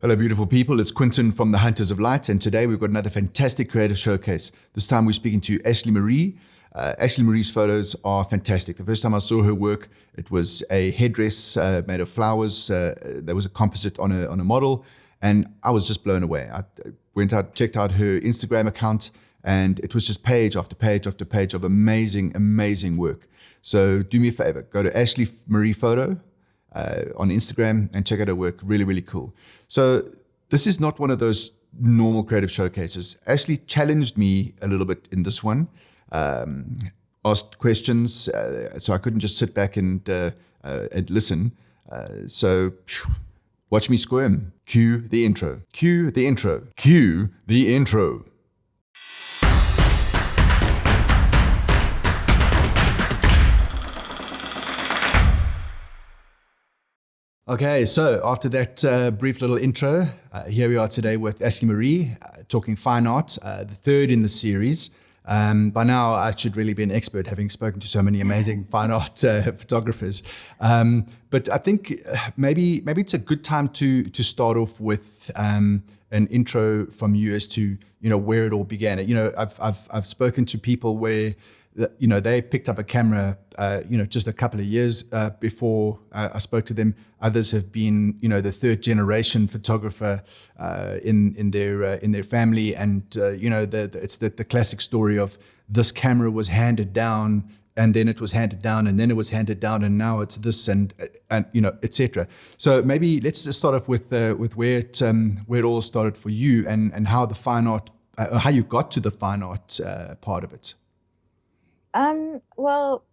Hello, beautiful people. It's Quinton from the Hunters of Light, and today we've got another fantastic creative showcase. This time we're speaking to Ashley Marie. Ashley Marie's photos are fantastic. The first time I saw her work, it was a headdress made of flowers. There was a composite on a model, and I was just blown away. I went out, checked out her Instagram account, and it was just page after page after page of amazing, amazing work. So do me a favor, go to Ashley Marie Photo on Instagram and check out her work. Really, really cool. So this is not one of those normal creative showcases. Ashley challenged me a little bit in this one, asked questions, so I couldn't just sit back and listen. So watch me squirm. Cue the intro. Cue the intro. Cue the intro. Okay, so after that brief little intro, here we are today with Ashley Marie, talking fine art, the third in the series. By now, I should really be an expert, having spoken to so many amazing fine art photographers. But I think maybe it's a good time to start off with an intro from you as to where it all began. I've spoken to people where they picked up a camera, just a couple of years before I spoke to them. Others have been, the third generation photographer in their family, and it's the classic story of this camera was handed down, and then it was handed down, and then it was handed down, and now it's this, and etc. So maybe let's just start off with where it all started for you, and how the fine art, how you got to the fine art part of it. Well,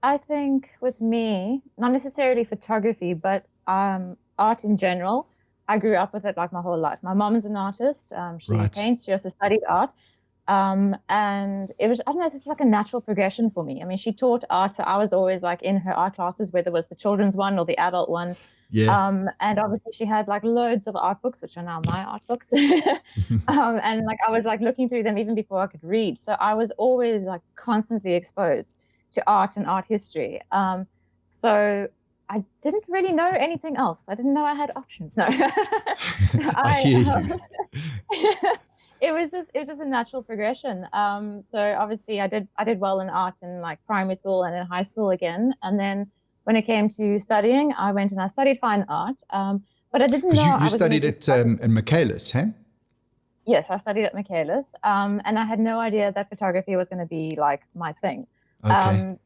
I think with me, not necessarily photography, but art in general, I grew up with it like my whole life. My mom's an artist. She Right. paints, she also studied art. And it was, I don't know, this is like a natural progression for me. I mean, she taught art, so I was always like in her art classes, whether it was the children's one or the adult one. Yeah. And obviously she had like loads of art books, which are now my art books. And like I was like looking through them even before I could read. So I was always like constantly exposed to art and art history. So I didn't really know anything else. I didn't know I had options. No. I hear you. It was just a natural progression. So obviously I did well in art in like primary school and in high school again. And then when it came to studying, I went and I studied fine art. But I didn't know Because I you was studied at in Michaelis, huh? Yes, I studied at Michaelis. And I had no idea that photography was going to be like my thing. Okay.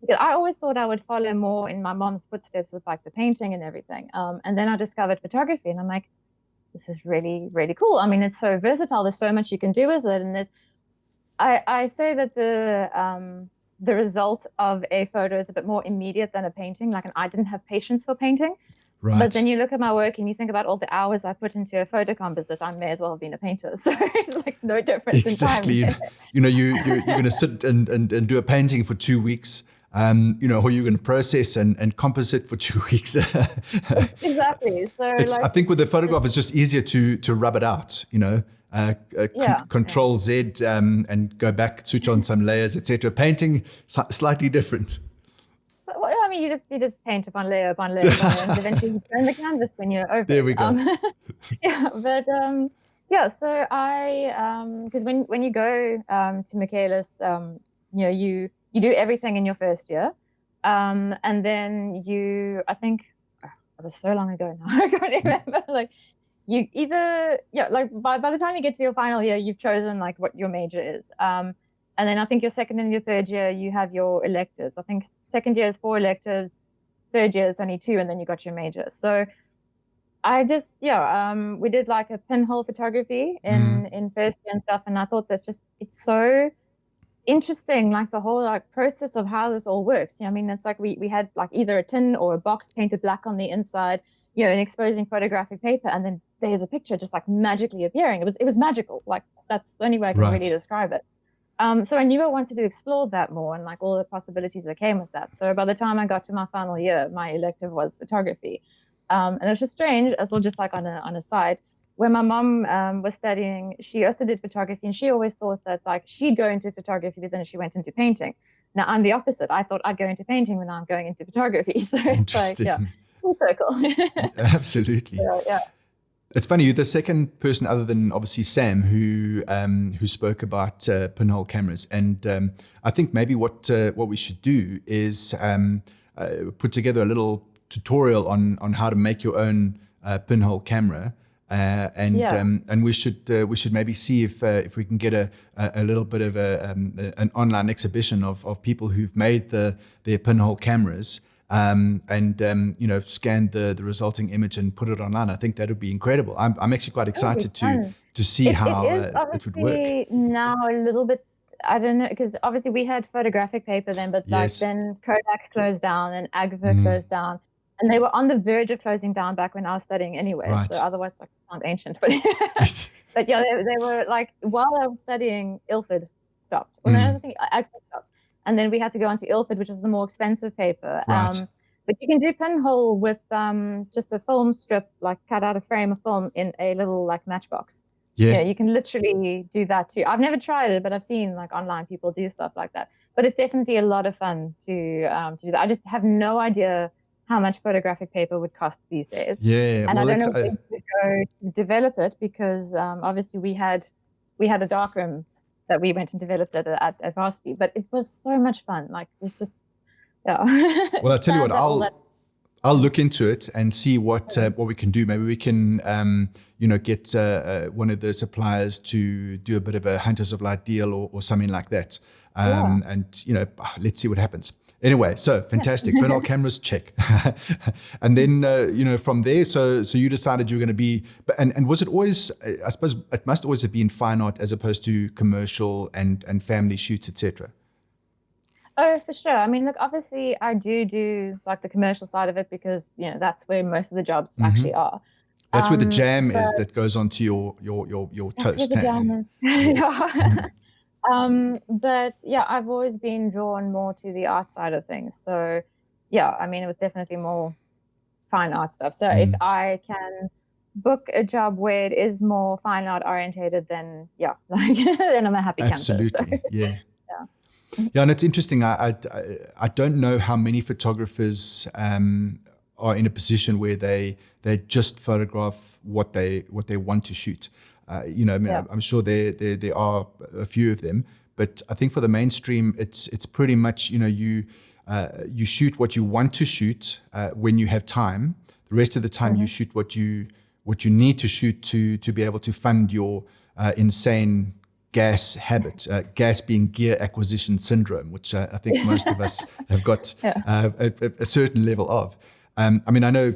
Because I always thought I would follow more in my mom's footsteps with like the painting and everything. And then I discovered photography, and I'm like, this is really, really cool. I mean, it's so versatile. There's so much you can do with it. And I say that the result of a photo is a bit more immediate than a painting. Like, and I didn't have patience for painting. Right. But then you look at my work and you think about all the hours I put into a photo composite, I may as well have been a painter. So it's like no difference exactly. in time. You're going to sit and do a painting for 2 weeks. Or you're going to process and composite for 2 weeks. Exactly. So I think with the photograph, it's just easier to rub it out. Control Z and go back, switch on some layers, etc. Painting slightly different. Well, I mean, you just paint upon layer upon layer, and eventually you turn the canvas when you're over. There we go. So I because when you go to Michaelis, you do everything in your first year, and then I think it was so long ago now, I can't remember. Like you either by the time you get to your final year, you've chosen like what your major is. And then I think your second and your third year, you have your electives. I think second year is 4 electives, third year is only 2, and then you got your major. So I just, we did like a pinhole photography in first year and stuff. And I thought it's so interesting, like the whole like process of how this all works. I mean, it's like we had like either a tin or a box painted black on the inside, and exposing photographic paper. And then there's a picture just like magically appearing. It was magical. Like that's the only way I can really describe it. So I knew I wanted to explore that more and like all the possibilities that came with that. So by the time I got to my final year, my elective was photography. And it was just strange, as well, just like on a side, when my mom was studying, she also did photography, and she always thought that like she'd go into photography, but then she went into painting. Now I'm the opposite. I thought I'd go into painting when I'm going into photography. So it's like, full circle. Absolutely. So, yeah. It's funny, you're the second person other than obviously Sam who spoke about pinhole cameras, and I think maybe what we should do is put together a little tutorial on how to make your own pinhole camera, and we should maybe see if we can get a little bit of an online exhibition of people who've made their pinhole cameras. Scan the resulting image and put it online. I think that would be incredible. I'm actually quite excited to see how it would work. Now a little bit, I don't know, because obviously we had photographic paper then, but Yes. then Kodak closed down and Agfa closed down, and they were on the verge of closing down back when I was studying anyway. Right. So otherwise, it sounds ancient, but but yeah, they were like, while I was studying, Ilford stopped. Well, no, I think Agfa stopped. And then we had to go on to Ilford, which is the more expensive paper. Right. But you can do pinhole with just a film strip, like cut out a frame of film in a little like matchbox. Yeah. You can literally do that too. I've never tried it, but I've seen like online people do stuff like that. But it's definitely a lot of fun to do that. I just have no idea how much photographic paper would cost these days. Yeah. And I don't know if we could go to develop it, because obviously we had a darkroom that we went and developed at varsity, but it was so much fun. Like, it's just, yeah. Well, I'll tell you what, I'll look into it and see what we can do. Maybe we can, get one of the suppliers to do a bit of a Hunters of Light deal or something like that. And, let's see what happens. Anyway, so fantastic. Pinhole cameras, check. And then, from there, so you decided you were going to be, and was it always, I suppose it must always have been fine art as opposed to commercial and family shoots, etc. Oh, for sure. I mean, look, obviously I do like the commercial side of it, because, that's where most of the jobs actually are. That's where the jam is that goes onto your toast. The jam is. Yes. But yeah, I've always been drawn more to the art side of things. So yeah, I mean, it was definitely more fine art stuff. So if I can book a job where it is more fine art orientated, then yeah, like then I'm a happy camper. Absolutely, so. Yeah. Yeah, and it's interesting. I don't know how many photographers are in a position where they just photograph what they want to shoot. I'm sure there are a few of them, but I think for the mainstream, it's pretty much you shoot what you want to shoot when you have time. The rest of the time, you shoot what you need to shoot to be able to fund your insane gas habit. Gas being gear acquisition syndrome, which I think most of us have got a certain level of. I know,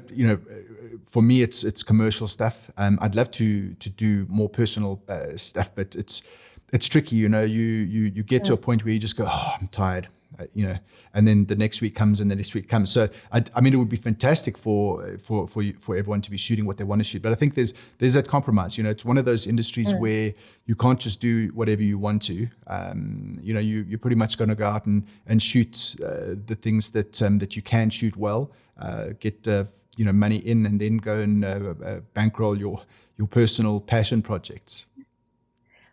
for me, it's commercial stuff. I'd love to do more personal stuff, but it's tricky. You get to a point where you just go, oh, I'm tired. And then the next week comes and the next week comes. So it would be fantastic for everyone to be shooting what they want to shoot. But I think there's that compromise. It's one of those industries where you can't just do whatever you want to. You're pretty much going to go out and shoot the things that you can shoot well, get money in, and then go and bankroll your personal passion projects.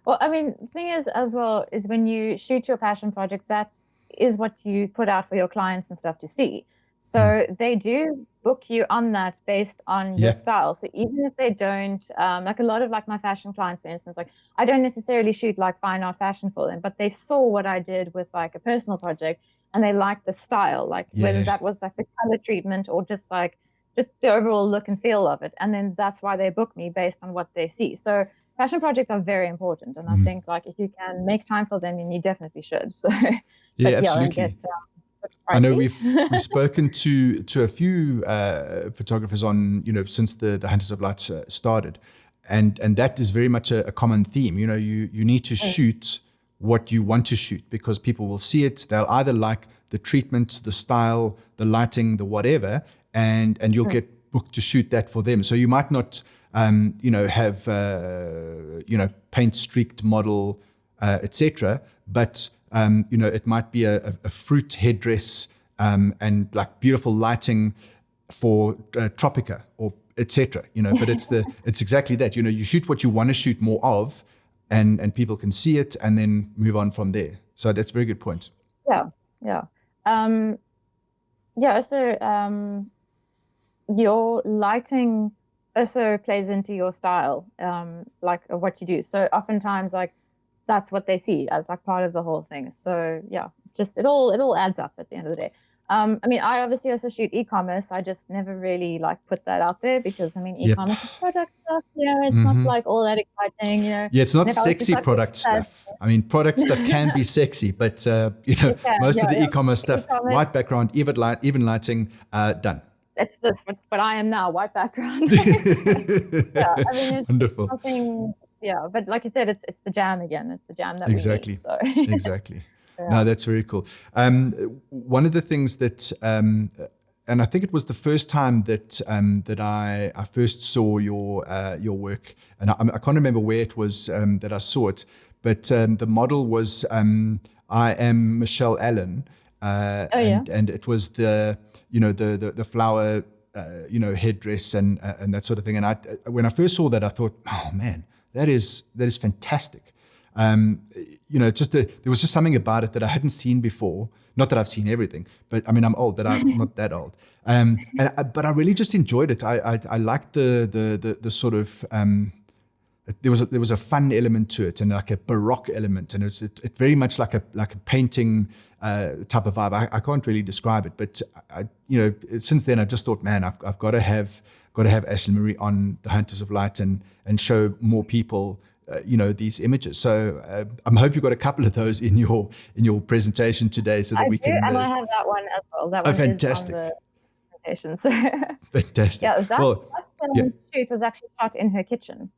Well, I mean, the thing is, as well, is when you shoot your passion projects, that's is what you put out for your clients and stuff to see. So they do book you on that based on your style. So even if they don't, like a lot of like my fashion clients, for instance, like I don't necessarily shoot like fine art fashion for them, but they saw what I did with like a personal project and they liked the style, like whether that was like the color treatment or just the overall look and feel of it. And then that's why they book me based on what they see. So passion projects are very important, and I think like if you can make time for them, then you definitely should. So absolutely. I know we've spoken to a few photographers on since the Hunters of Light started, and that is very much a common theme. You need to shoot what you want to shoot because people will see it. They'll either like the treatment, the style, the lighting, the whatever, and you'll get booked to shoot that for them. So you might not have paint streaked model, etc. But it might be a fruit headdress and like beautiful lighting for Tropica or etc. But it's exactly that. You shoot what you want to shoot more of, and people can see it and then move on from there. So that's a very good point. Yeah. So your lighting also plays into your style, like of what you do. So oftentimes, like that's what they see as like part of the whole thing. So yeah, just it all adds up at the end of the day. I mean, I obviously also shoot e-commerce. I just never really like put that out there because I mean, Yep. e-commerce is product stuff. It's not like all that exciting. Yeah, it's not And if I was to sexy start product stuff. I mean, product stuff can be sexy, but most of the e-commerce stuff, E-commerce, white background, even lighting, done. it's this what I am now, white background. Yeah, I mean, it's Wonderful. nothing. Yeah, but like you said, it's the jam again. It's the jam that Exactly. we need. So Exactly. yeah. No, that's very cool. One of the things that, and I think it was the first time that that I first saw your work, and I can't remember where it was that I saw it, but the model was I am Michelle Allen, and it was the flower headdress and that sort of thing. And when I first saw that, I thought, oh man, that is fantastic. There was just something about it that I hadn't seen before. Not that I've seen everything, but I mean, I'm old, but I'm not that old. But I really just enjoyed it. I liked the sort of, there was a fun element to it and like a Baroque element. And it very much like a painting type of vibe. I can't really describe it, but since then I just thought, man, I've got to have Ashley Marie on the Hunters of Light and show more people these images. So I hope you've got a couple of those in your presentation today, so that we can. And I have that one as well. That one fantastic. Is on the presentation. Fantastic. Yeah, that shoot was actually shot in her kitchen.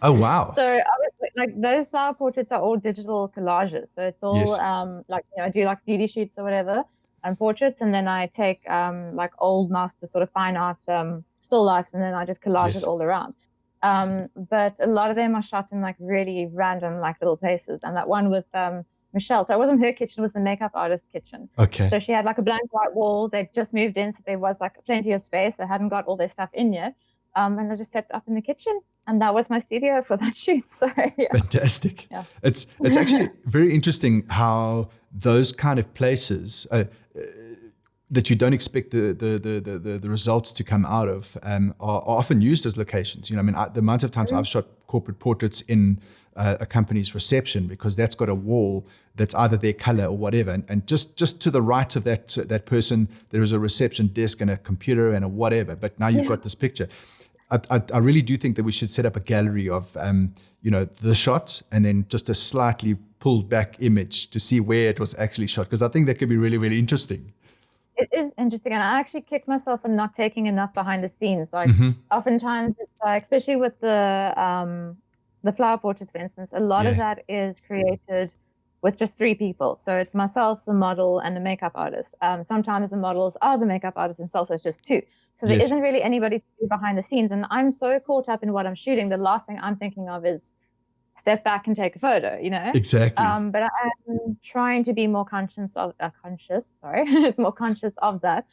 Oh wow! So I was like, those flower portraits are all digital collages. So it's all I do like beauty shoots or whatever and portraits, and then I take like old master sort of fine art still lifes, and then I just collage it all around. But a lot of them are shot in like really random like little places. And that one with Michelle, so it wasn't her kitchen, it was the makeup artist's kitchen. Okay. So she had like a blank white wall. They just moved in, so there was like plenty of space. They hadn't got all their stuff in yet. And I just set up in the kitchen, and that was my studio for that shoot. So yeah. Fantastic. Yeah. It's actually very interesting how those kind of places that you don't expect the results to come out of are often used as locations. The amount of times I've shot corporate portraits in a company's reception, because that's got a wall that's either their color or whatever, and just to the right of that person there is a reception desk and a computer and a whatever. But now you've got this picture. I really do think that we should set up a gallery of the shot and then just a slightly pulled back image to see where it was actually shot, because I think that could be really, really interesting. It is interesting, and I actually kick myself for not taking enough behind the scenes. Like oftentimes, it's like, especially with the flower portraits, for instance, a lot of that is created with just 3 people. So it's myself, the model, and the makeup artist. Sometimes the models are the makeup artists themselves, so it's just 2. So there isn't really anybody to do behind the scenes. And I'm so caught up in what I'm shooting, the last thing I'm thinking of is step back and take a photo, Exactly. But I'm trying to be more conscious of it's more conscious of that,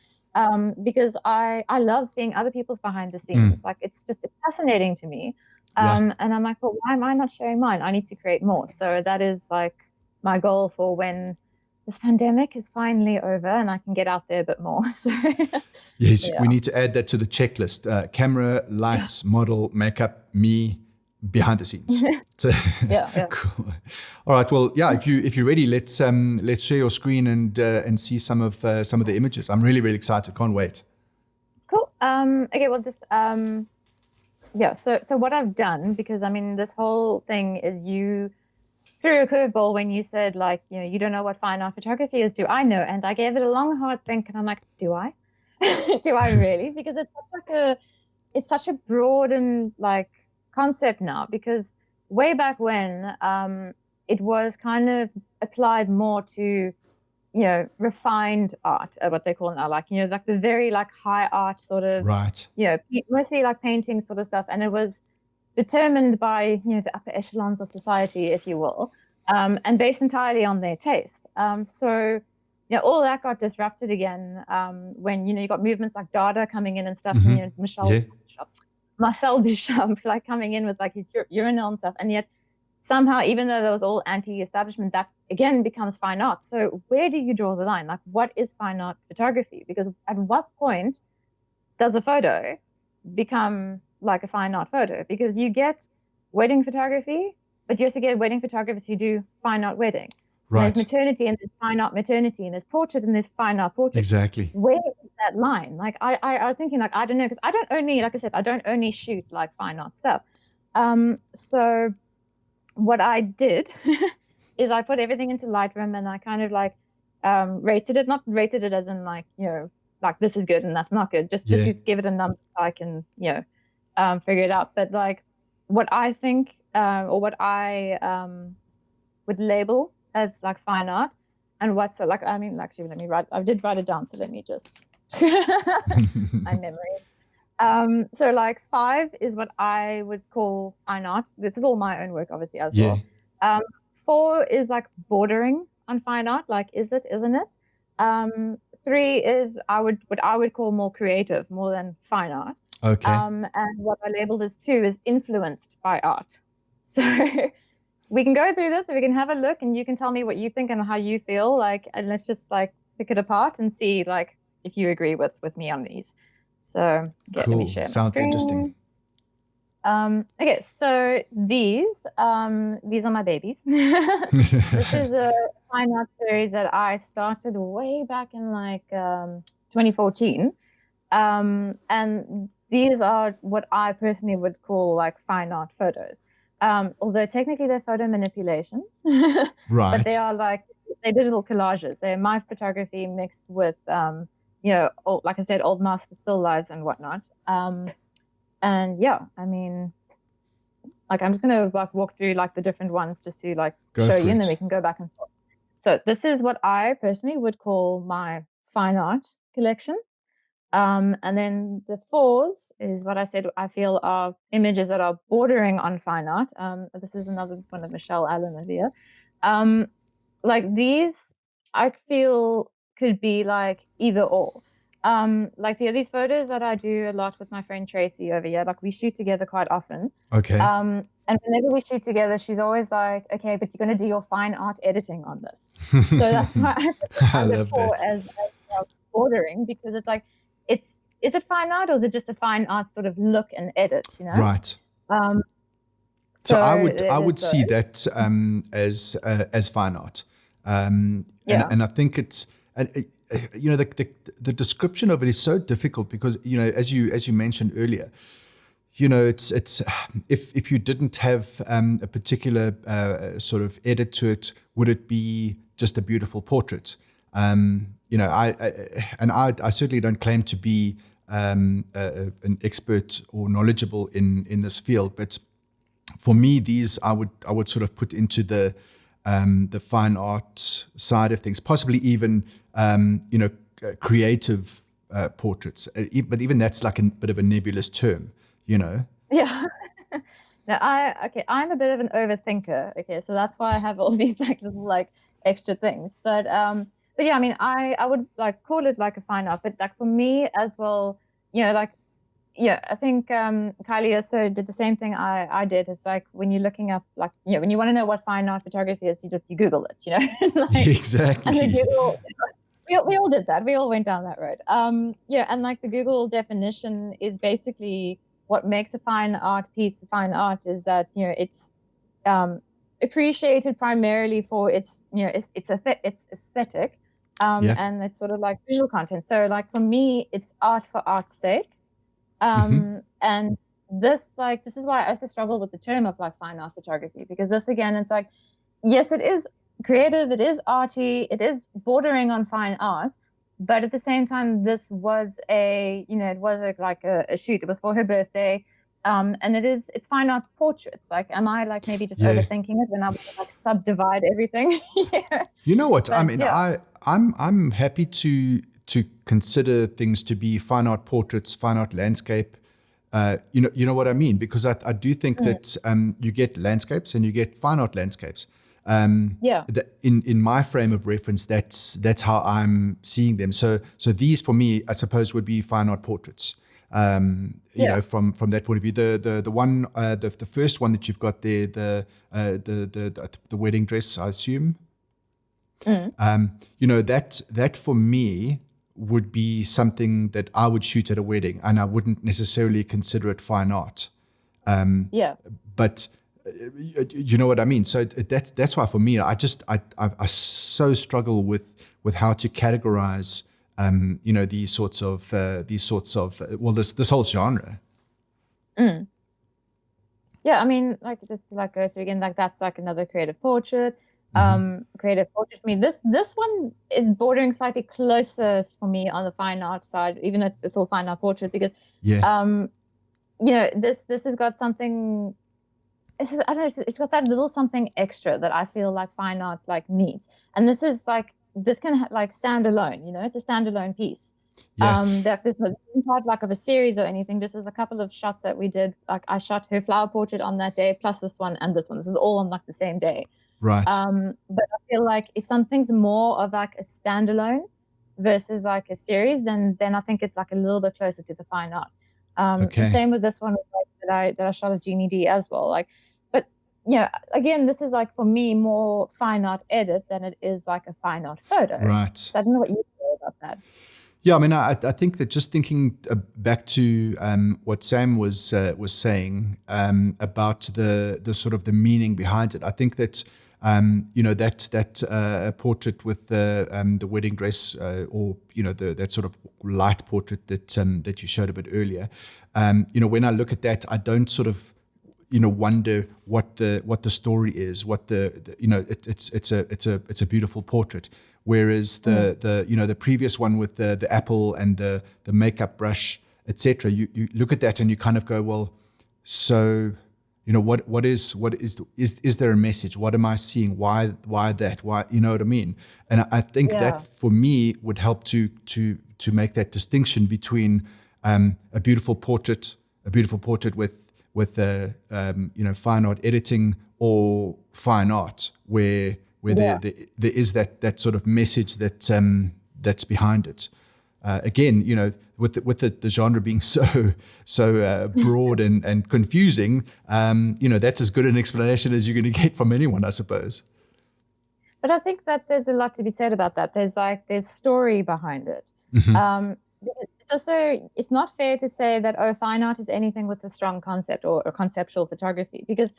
because I love seeing other people's behind the scenes. Like it's fascinating to me. And I'm like, well, why am I not sharing mine? I need to create more. So that is like my goal for when this pandemic is finally over and I can get out there a bit more. So yes, we need to add that to the checklist: camera, lights, model, makeup, me, behind the scenes. So, cool. All right. Well, if you're ready, let's share your screen and see some of the images. I'm really, really excited. Can't wait. Cool. Okay. Well, just So what I've done, because I mean, this whole thing is you threw a curveball when you said like, you don't know what fine art photography is. Do I know? And I gave it a long, hard think, and I'm like, do I? Do I really? Because it's such a broad and like concept now, because way back when it was kind of applied more to refined art, what they call now, like like the very like high art sort of, right, mostly like painting sort of stuff, and it was determined by the upper echelons of society, if you will, and based entirely on their taste. So all that got disrupted again when you got movements like Dada coming in and stuff, and Marcel Duchamp like coming in with like his urinal and stuff, and yet somehow, even though that was all anti-establishment, that again becomes fine art. So where do you draw the line? Like, what is fine art photography? Because at what point does a photo become like a fine art photo, because you get wedding photography, but you also get wedding photographers who do fine art wedding. And there's maternity and there's fine art maternity, and there's portrait and there's fine art portrait. Exactly. Where is that line? Like I was thinking, like, I don't know, because I don't only, like I said, I don't only shoot like fine art stuff. So what I did is I put everything into Lightroom, and I kind of like rated it, not rated it as in like, you know, like this is good and that's not good. Just give it a number so I can, you know, figure it out. But like what I think or what I would label as like fine art, and what's like, I mean, actually, let me write. I did write it down, so let me just my memory. So like 5 is what I would call fine art. This is all my own work, obviously, as well. 4 is like bordering on fine art, like is it, isn't it? 3 is what I would call more creative, more than fine art. Okay. And what I labeled as 2 is influenced by art. So we can go through this, and we can have a look, and you can tell me what you think and how you feel, like, and let's just like pick it apart and see like if you agree with me on these. So cool. Let me share Sounds interesting. Okay, so these are my babies. This is a fine art series that I started way back in like 2014. And these are what I personally would call like fine art photos. Although technically they're photo manipulations. Right. But they are like, they're digital collages. They're my photography mixed with, you know, like I said, old master still lives and whatnot. And yeah, I mean, like I'm just gonna like walk through like the different ones just to like show you, and then we can go back and forth. So this is what I personally would call my fine art collection. And then the 4s is what I said I feel are images that are bordering on fine art. This is another one of Michelle Allen over here. Like these, I feel could be like either or. Like these photos that I do a lot with my friend Tracy over here, like we shoot together quite often. Okay. And whenever we shoot together, she's always like, okay, but you're going to do your fine art editing on this. So that's why I look for as bordering, because it's like, is it fine art, or is it just a fine art sort of look and edit, you know? Right. So I would see that as fine art. And I think it's, you know, the description of it is so difficult because, you know, as you mentioned earlier, you know, it's if you didn't have a particular sort of edit to it, would it be just a beautiful portrait? You know, I certainly don't claim to be an expert or knowledgeable in this field, but for me, these I would sort of put into the fine art side of things, possibly even you know, creative portraits. But even that's like a bit of a nebulous term, you know. Yeah. No, I'm a bit of an overthinker. Okay, so that's why I have all these like little like extra things. But yeah, I mean, I would like call it like a fine art, but like for me as well, you know, like, yeah, I think Kylie also did the same thing I did. It's like when you're looking up, like, you know, when you want to know what fine art photography is, you Google it, you know. Like, exactly. And the Google, we all did that. We all went down that road. Yeah, and like the Google definition is basically what makes a fine art piece fine art is that, you know, it's appreciated primarily for its, you know, it's aesthetic, and it's sort of like visual content. So like for me, it's art for art's sake. And this is why I also struggle with the term of like fine art photography, because this again, it's like, yes, it is creative, it is arty, it is bordering on fine art, but at the same time, this was a shoot. It was for her birthday, and it's fine art portraits. Like, am I like maybe just overthinking it when I would like subdivide everything? Yeah. You know what? But, I mean, yeah. I'm happy to consider things to be fine art portraits, fine art landscape. You know what I mean? Because I do think that you get landscapes and you get fine art landscapes. In my frame of reference, that's how I'm seeing them. So these for me, I suppose, would be fine art portraits. You know, from that point of view, the one, the first one that you've got there, the wedding dress, I assume. You know, that for me would be something that I would shoot at a wedding, and I wouldn't necessarily consider it fine art. Yeah. But you know what I mean. So that's why for me, I so struggle with how to categorize, these sorts of this whole genre. Mm. Yeah, I mean, like, just to like go through again, like that's like another creative portrait. Creative portrait for me. This one is bordering slightly closer for me on the fine art side, even though it's all fine art portrait, because this has got something. I don't know. It's got that little something extra that I feel like fine art like needs, and this can like stand alone. It's a standalone piece. There's no part like of a series or anything. This is a couple of shots that we did. Like I shot her flower portrait on that day, plus this one and this one. This is all on like the same day. Right. But I feel like if something's more of like a standalone versus like a series, then I think it's like a little bit closer to the fine art. The same with this one like, that I shot at Jeannie D as well. Like, but again, this is like for me more fine art edit than it is like a fine art photo. Right. So I don't know what you feel about that. Yeah, I mean, I think that just thinking back to what Sam was saying about the sort of the meaning behind it, I think that that portrait with the wedding dress, or that sort of light portrait that you showed a bit earlier. When I look at that, I don't sort of wonder what the story is. It's a beautiful portrait. Whereas the previous one with the apple and the makeup brush, etc. You look at that and you kind of go, well, so what is there a message? What am I seeing? Why that? Why, you know what I mean? And I think that for me would help to make that distinction between a beautiful portrait with fine art editing, or fine art where there is that sort of message that's behind it. Again, with the genre being so broad and confusing, that's as good an explanation as you're going to get from anyone, I suppose. But I think that there's a lot to be said about that. There's story behind it. It's not fair to say that fine art is anything with a strong concept or conceptual photography, because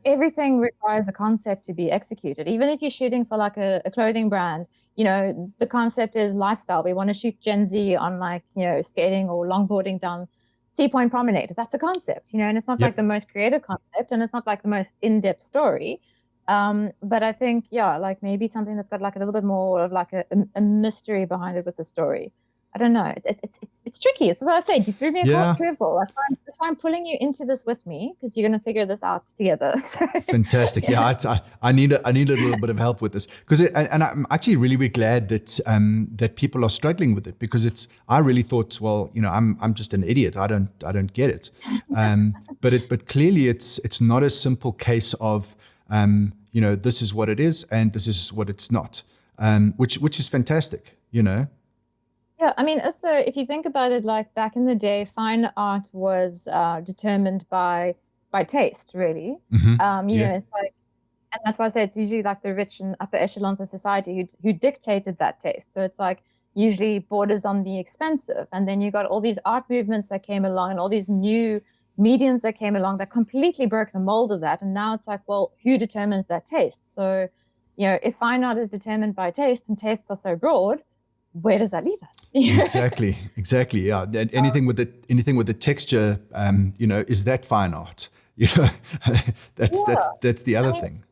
everything requires a concept to be executed. Even if you're shooting for like a clothing brand, the concept is lifestyle. We want to shoot Gen Z on like skating or longboarding down Sea Point Promenade. That's a concept, and it's not like the most creative concept, and it's not like the most in-depth story. But I think like maybe something that's got like a little bit more of like a mystery behind it with the story. I don't know. It's tricky. It's what I said. You threw me a curveball. That's why I'm pulling you into this with me, because you're going to figure this out together. So, fantastic. I need a little bit of help with this, because and I'm actually really, really glad that people are struggling with it, because I really thought, well, I'm just an idiot. I don't get it. But clearly it's not a simple case of this is what it is and this is what it's not. Which is fantastic. Yeah, I mean, also, if you think about it, like back in the day, fine art was determined by taste, really. It's like, and that's why I say it's usually like the rich and upper echelons of society who dictated that taste. So it's like usually borders on the expensive, and then you got all these art movements that came along and all these new mediums that came along that completely broke the mold of that. And now it's like, well, who determines that taste? So, if fine art is determined by taste and tastes are so broad, where does that leave us? Exactly. Yeah. Anything with the texture, is that fine art? That's the other thing.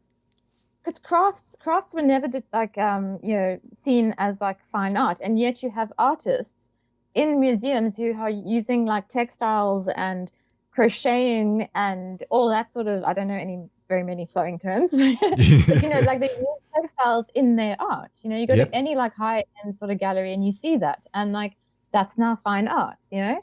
Because crafts were never seen as like fine art, and yet you have artists in museums who are using like textiles and crocheting and all that sort of, I don't know very many sewing terms, but like they use textiles in their art. You go to any like high-end sort of gallery and you see that, and like that's now fine art. And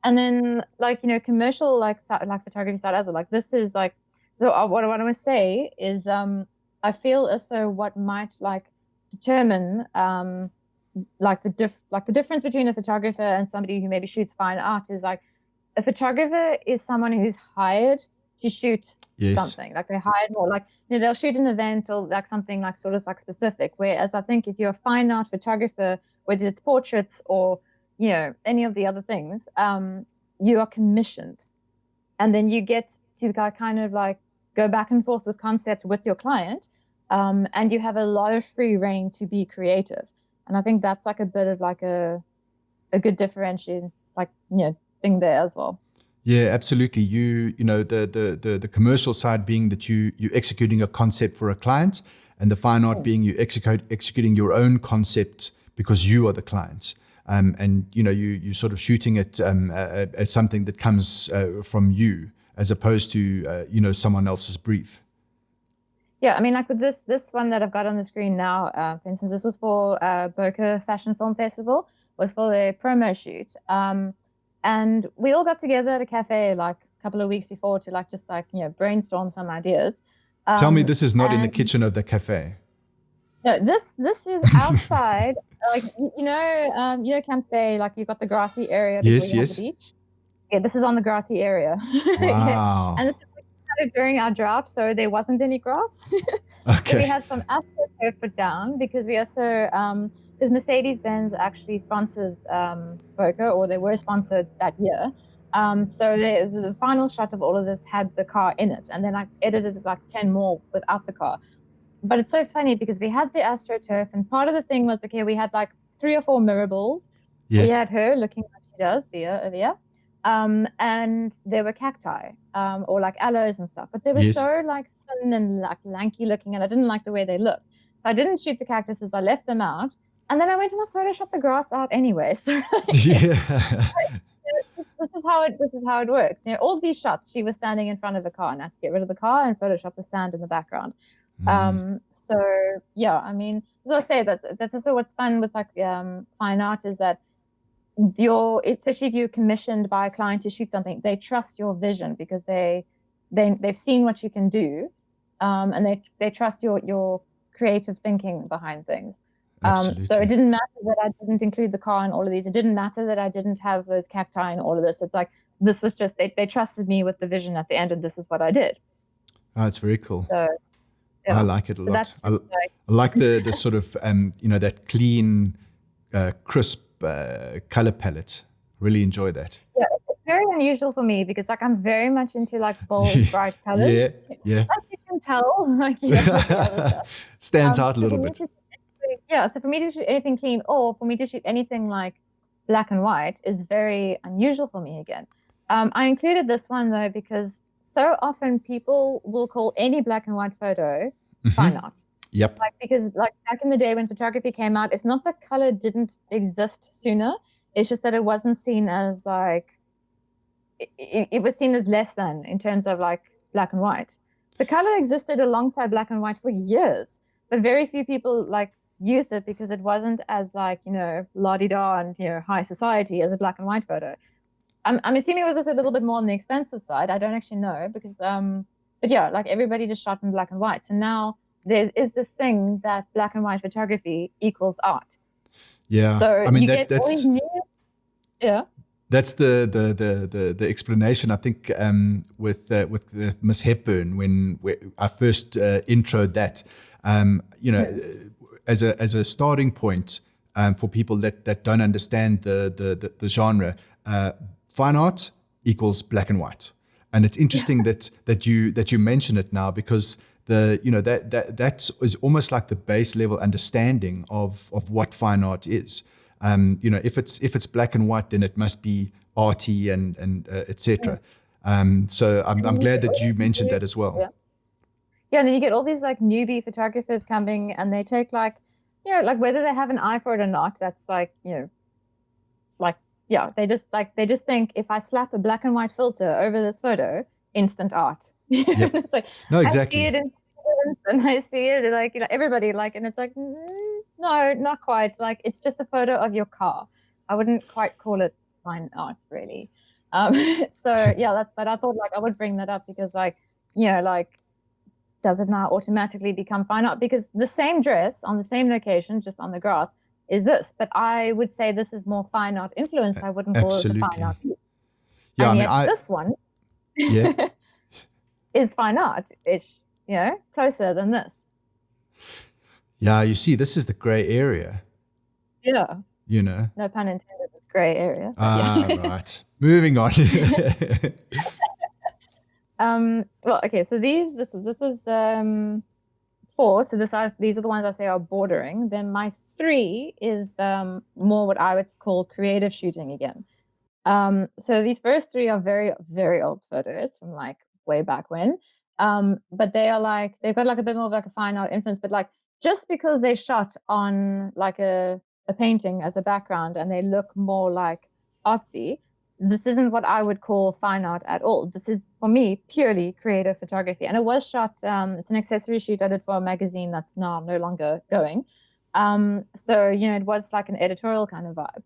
then like commercial like photography side as well. Like this is like, so what I want to say is I feel as though what might like determine like the difference between a photographer and somebody who maybe shoots fine art is like, a photographer is someone who's hired to shoot Yes. something. Like they hired more, like, they'll shoot an event or like something like sort of like specific. Whereas I think if you're a fine art photographer, whether it's portraits or, any of the other things, you are commissioned. And then you get to kind of like go back and forth with concept with your client. And you have a lot of free reign to be creative. And I think that's like a bit of like a good differentiating, like, thing there as well. Yeah, absolutely. The commercial side being that you're executing a concept for a client, and the fine art being you executing your own concept because you are the client. And you sort of shooting it as something that comes from you, as opposed to someone else's brief. Yeah, I mean, like with this one that I've got on the screen now, for instance, this was for Boca Fashion Film Festival, was for their promo shoot. And we all got together at a cafe like a couple of weeks before to like just like, brainstorm some ideas. Tell me this is not in the kitchen of the cafe. No, this is outside. Like, Camps Bay, like you've got the grassy area before you have the beach. Yeah, this is on the grassy area. Wow. And during our draft, so there wasn't any grass. Okay. So we had some asphalt put down because we also, because Mercedes-Benz actually sponsors Boca, or they were sponsored that year. So the final shot of all of this had the car in it, and then I edited like 10 more without the car. But it's so funny because we had the AstroTurf, and part of the thing was, okay, we had like 3 or 4 mirror balls. Yeah. We had her looking like she does, Bia, over here. And there were cacti, or like aloes and stuff, but they were so like thin and like lanky looking, and I didn't like the way they looked. So I didn't shoot the cactuses, I left them out. And then I went and I photoshopped the grass out anyway. So yeah. This is how it works. All these shots, she was standing in front of a car, and I had to get rid of the car and Photoshop the sand in the background. So yeah, I mean, as I say, that's also what's fun with like fine art is that especially if you're commissioned by a client to shoot something, they trust your vision because they've seen what you can do, and they trust your creative thinking behind things. So it didn't matter that I didn't include the car in all of these. It didn't matter that I didn't have those cacti in all of this. It's like, this was just, they trusted me with the vision at the end, and this is what I did. Oh, it's very cool. So, yeah. I like it a lot. I like the sort of, that clean, crisp color palette. Really enjoy that. Yeah, it's very unusual for me because like I'm very much into like bold, bright colors. Yeah. Like you can tell, like stands out a little bit. So for me to shoot anything clean, or for me to shoot anything like black and white, is very unusual for me again. I included this one though because so often people will call any black and white photo fine art. Yep. Like, because like back in the day when photography came out, it's not that color didn't exist sooner. It's just that it wasn't seen as like, it was seen as less than in terms of like black and white. So color existed alongside black and white for years, but very few people like used it because it wasn't as like, la-di-da and, high society as a black and white photo. I'm assuming it was also a little bit more on the expensive side. I don't actually know because, but yeah, like everybody just shot in black and white. So now there is this thing that black and white photography equals art. Yeah. So I mean, that's the explanation, I think, with Miss Hepburn when I first introed that, as a starting point for people that don't understand the genre. Fine art equals black and white, and it's interesting that you mention it now because that is almost like the base level understanding of what fine art is. If it's black and white, then it must be arty and etc. So I'm glad that you mentioned that as well. Yeah, and then you get all these like newbie photographers coming, and they take like, like whether they have an eye for it or not. That's like, like. Yeah, they just think if I slap a black and white filter over this photo, instant art. Yep. It's like, no, exactly. I see it and I see it like, everybody like, and it's like, no, not quite. Like, it's just a photo of your car. I wouldn't quite call it fine art, really. So yeah, but I thought like I would bring that up because like, like, does it now automatically become fine art? Because the same dress on the same location, just on the grass, is this, but I would say this is more fine art influenced. I wouldn't call it a fine art piece. Yeah, and this one. Yeah. is fine art. It's, closer than this. Yeah, you see, this is the gray area, Yeah. you know. No pun intended, it's gray area. But yeah. Right. Moving on. Well, okay, so this was 4. So these are the ones I say are bordering. Then my 3 is more what I would call creative shooting again. So these first 3 are very, very old photos from like way back when. But they are like, they've got like a bit more of like a fine art influence, but like just because they shot on like a painting as a background and they look more like artsy, this isn't what I would call fine art at all. This is, for me, purely creative photography. And it was shot, it's an accessory shoot I did for a magazine that's now no longer going. So, it was like an editorial kind of vibe.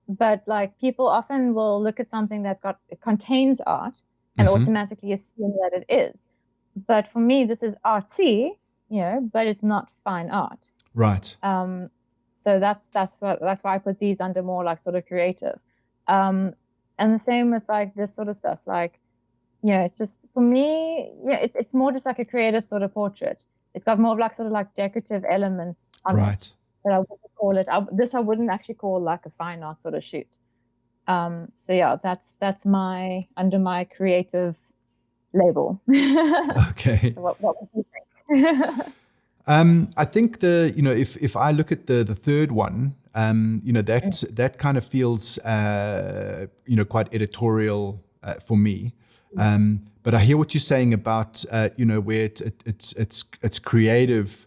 But like people often will look at something it contains art and automatically assume that it is. But for me, this is artsy, but it's not fine art. Right. So that's why I put these under more like sort of creative. And the same with like this sort of stuff. Like, it's just, for me, it's more just like a creative sort of portrait. It's got more of like sort of like decorative elements on it. But I wouldn't call it, I wouldn't actually call like a fine art sort of shoot. So yeah, that's under my creative label. Okay. So what would you think? I think if I look at the third one, that kind of feels quite editorial for me. But I hear what you're saying about where it's creative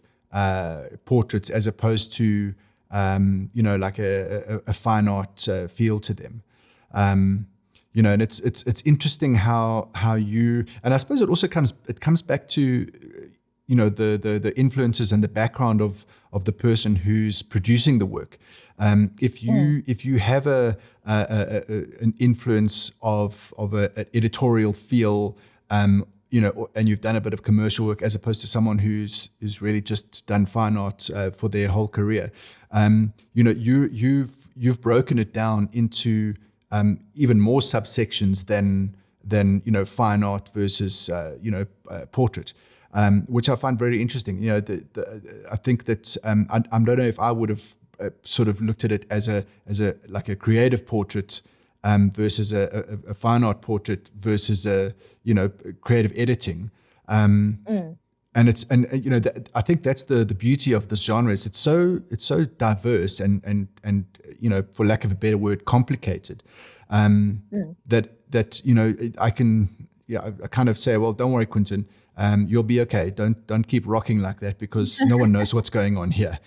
portraits as opposed to like a fine art feel to them. And it's interesting how you, and I suppose it also comes back to the influences and the background of the person who's producing the work. If you have an influence of an editorial feel, and you've done a bit of commercial work as opposed to someone who's really just done fine art for their whole career, you've broken it down into even more subsections than fine art versus portrait. Which I find very interesting. I think that I don't know if I would have sort of looked at it as a like a creative portrait versus a fine art portrait versus creative editing. And I think that's the beauty of this genre is it's so diverse and for lack of a better word, complicated. That I can I kind of say, well, don't worry, Quentin. You'll be okay. Don't keep rocking like that because no one knows what's going on here.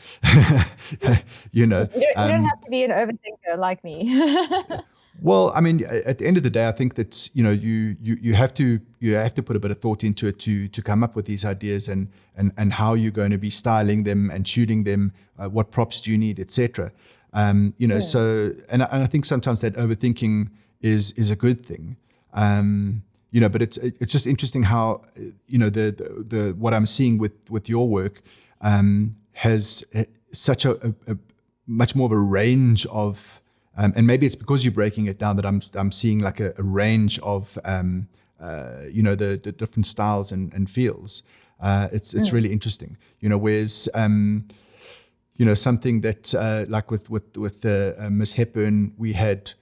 You don't have to be an overthinker like me. Well, I mean, at the end of the day, I think that you have to put a bit of thought into it to come up with these ideas and how you're going to be styling them and shooting them. What props do you need, etc. So and I think sometimes that overthinking is a good thing. But it's just interesting how the what I'm seeing with your work has such a much more of a range of and maybe it's because you're breaking it down that I'm seeing like a range of the different styles and feels. It's really interesting. Whereas something that like with Miss Hepburn we had.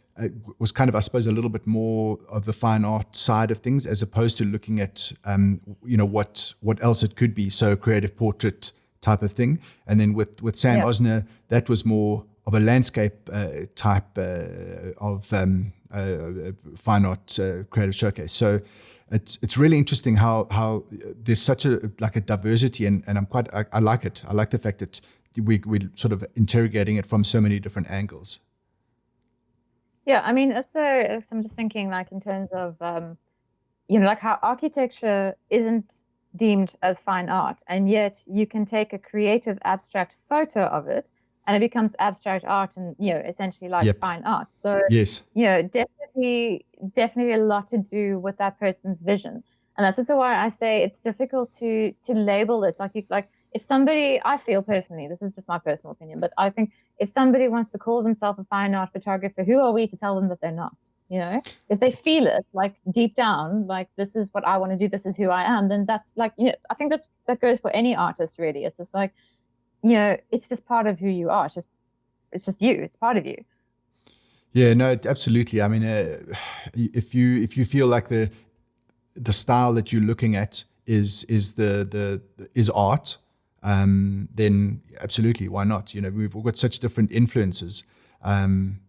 Was kind of, I suppose, a little bit more of the fine art side of things, as opposed to looking at, what else it could be. So, creative portrait type of thing. And then with Sam Osner, that was more of a landscape type of fine art creative showcase. So, it's really interesting how there's such a diversity, and I like it. I like the fact that we're sort of interrogating it from so many different angles. Yeah, I mean, so I'm just thinking, like, in terms of, like how architecture isn't deemed as fine art, and yet you can take a creative, abstract photo of it, and it becomes abstract art, and essentially like fine art. So yes, definitely a lot to do with that person's vision, and that's also why I say it's difficult to label it. Like if somebody, I feel personally, this is just my personal opinion, but I think if somebody wants to call themselves a fine art photographer, who are we to tell them that they're not? You know, if they feel it like deep down, like this is what I want to do, this is who I am, then that's like, you know, I think that goes for any artist really. It's just like, you know, it's just part of who you are. It's just you. It's part of you. Yeah, no, absolutely. I mean, if you feel like the style that you're looking at is art, then absolutely, why not? You know, we've all got such different influences, and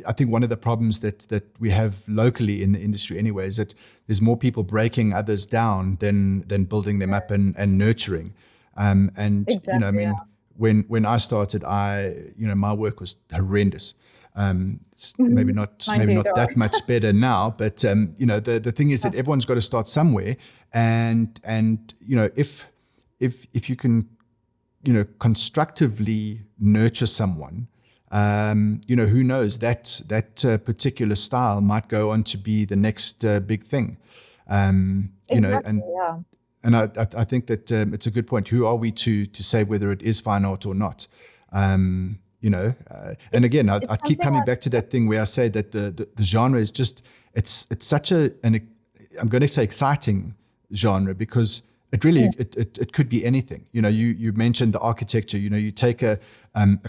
I think one of the problems that we have locally in the industry anyway is that there's more people breaking others down than building them up and nurturing. And Exactly, you know, I mean, when I started, my work was horrendous. It's maybe not that much better now, but you know, the thing is that everyone's got to start somewhere, and you know, if you can, you know, constructively nurture someone, you know, who knows, that particular style might go on to be the next big thing. You know, and I think that it's a good point. Who are we to say whether it is fine art or not? You know, and again, I keep coming back to that thing where I say that the genre is just, it's such I'm going to say exciting genre, because it really, it could be anything. You know, you mentioned the architecture. You know, you take a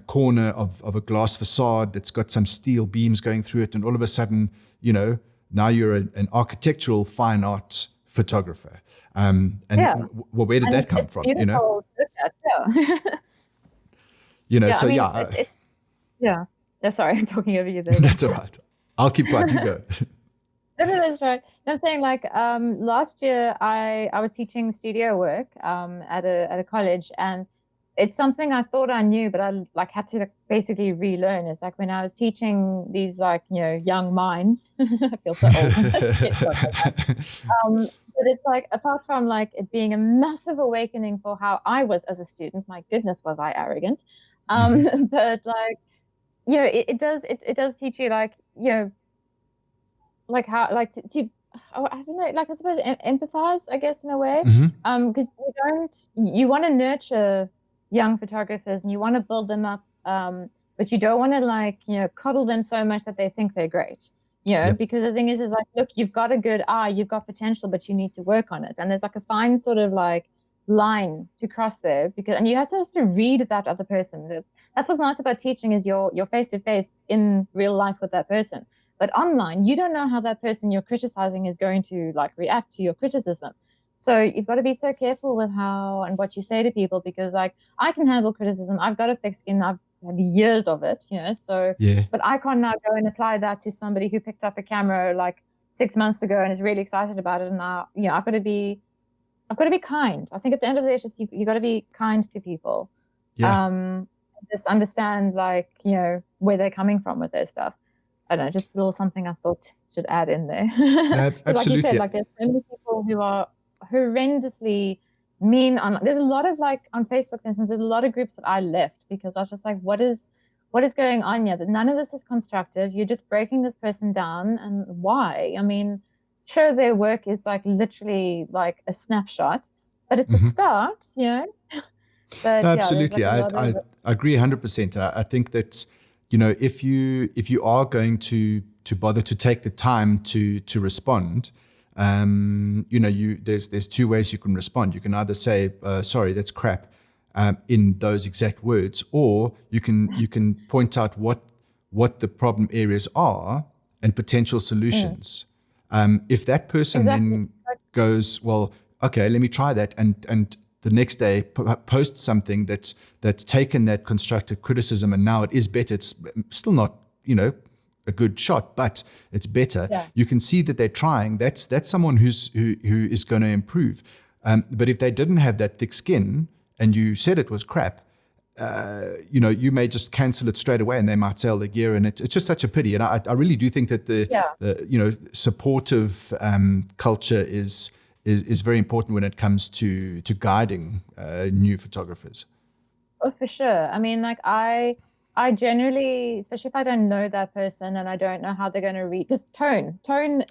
corner of a glass facade that's got some steel beams going through it, and all of a sudden, you know, now you're an architectural fine art photographer. And well, where did that come from? You know, you know, so yeah. Sorry, I'm talking over you there. That's all right. I'll keep quiet. You go. No, that's right. I'm saying, like, last year I was teaching studio work at a college, and it's something I thought I knew, but I like had to basically relearn. It's like when I was teaching these, like, you know, young minds. I feel so old when I say stuff like that. But it's like, apart from like it being a massive awakening for how I was as a student, my goodness, was I arrogant. But like, you know, it does teach you, like, you know, like how, like to I don't know, like I suppose empathize, I guess, in a way. Because you want to nurture young photographers and you want to build them up, but you don't want to, like, you know, coddle them so much that they think they're great. You know, because the thing is like, look, you've got a good eye, you've got potential, but you need to work on it. And there's like a fine sort of like line to cross there, because, and you have to read that other person. That's what's nice about teaching, is you're face to face in real life with that person. But online, you don't know how that person you're criticizing is going to like react to your criticism. So you've got to be so careful with how and what you say to people, because like I can handle criticism. I've got a thick skin. I've had years of it, you know. So, but I can't now go and apply that to somebody who picked up a camera like 6 months ago and is really excited about it. And now, you know, I've got to be kind. I think at the end of the day, it's just you got to be kind to people. Just understand, like, you know, where they're coming from with their stuff. I don't know, just a little something I thought should add in there. No, absolutely. Like you said, like there's so many people who are horrendously mean on. There's a lot of, like, on Facebook, for instance, there's a lot of groups that I left because I was just like, what is going on here? That none of this is constructive. You're just breaking this person down, and why? I mean, sure, their work is like literally like a snapshot, but it's a start, you know. But no, absolutely, like I agree 100%. I think that, you know, if you are going to bother to take the time to respond, you know, there's two ways you can respond. You can either say, sorry, that's crap, in those exact words, or you can point out what the problem areas are and potential solutions. If that person then goes, well, okay, let me try that, and the next day post something that's taken that constructive criticism and now it is better. It's still not, you know, a good shot, but it's better. You can see that they're trying. That's someone who is going to improve. But if they didn't have that thick skin and you said it was crap, you know, you may just cancel it straight away and they might sell the gear, and it's just such a pity. And I really do think that the you know, supportive culture is very important when it comes to guiding new photographers. Oh, for sure. I mean, like I generally, especially if I don't know that person and I don't know how they're going to read, because tone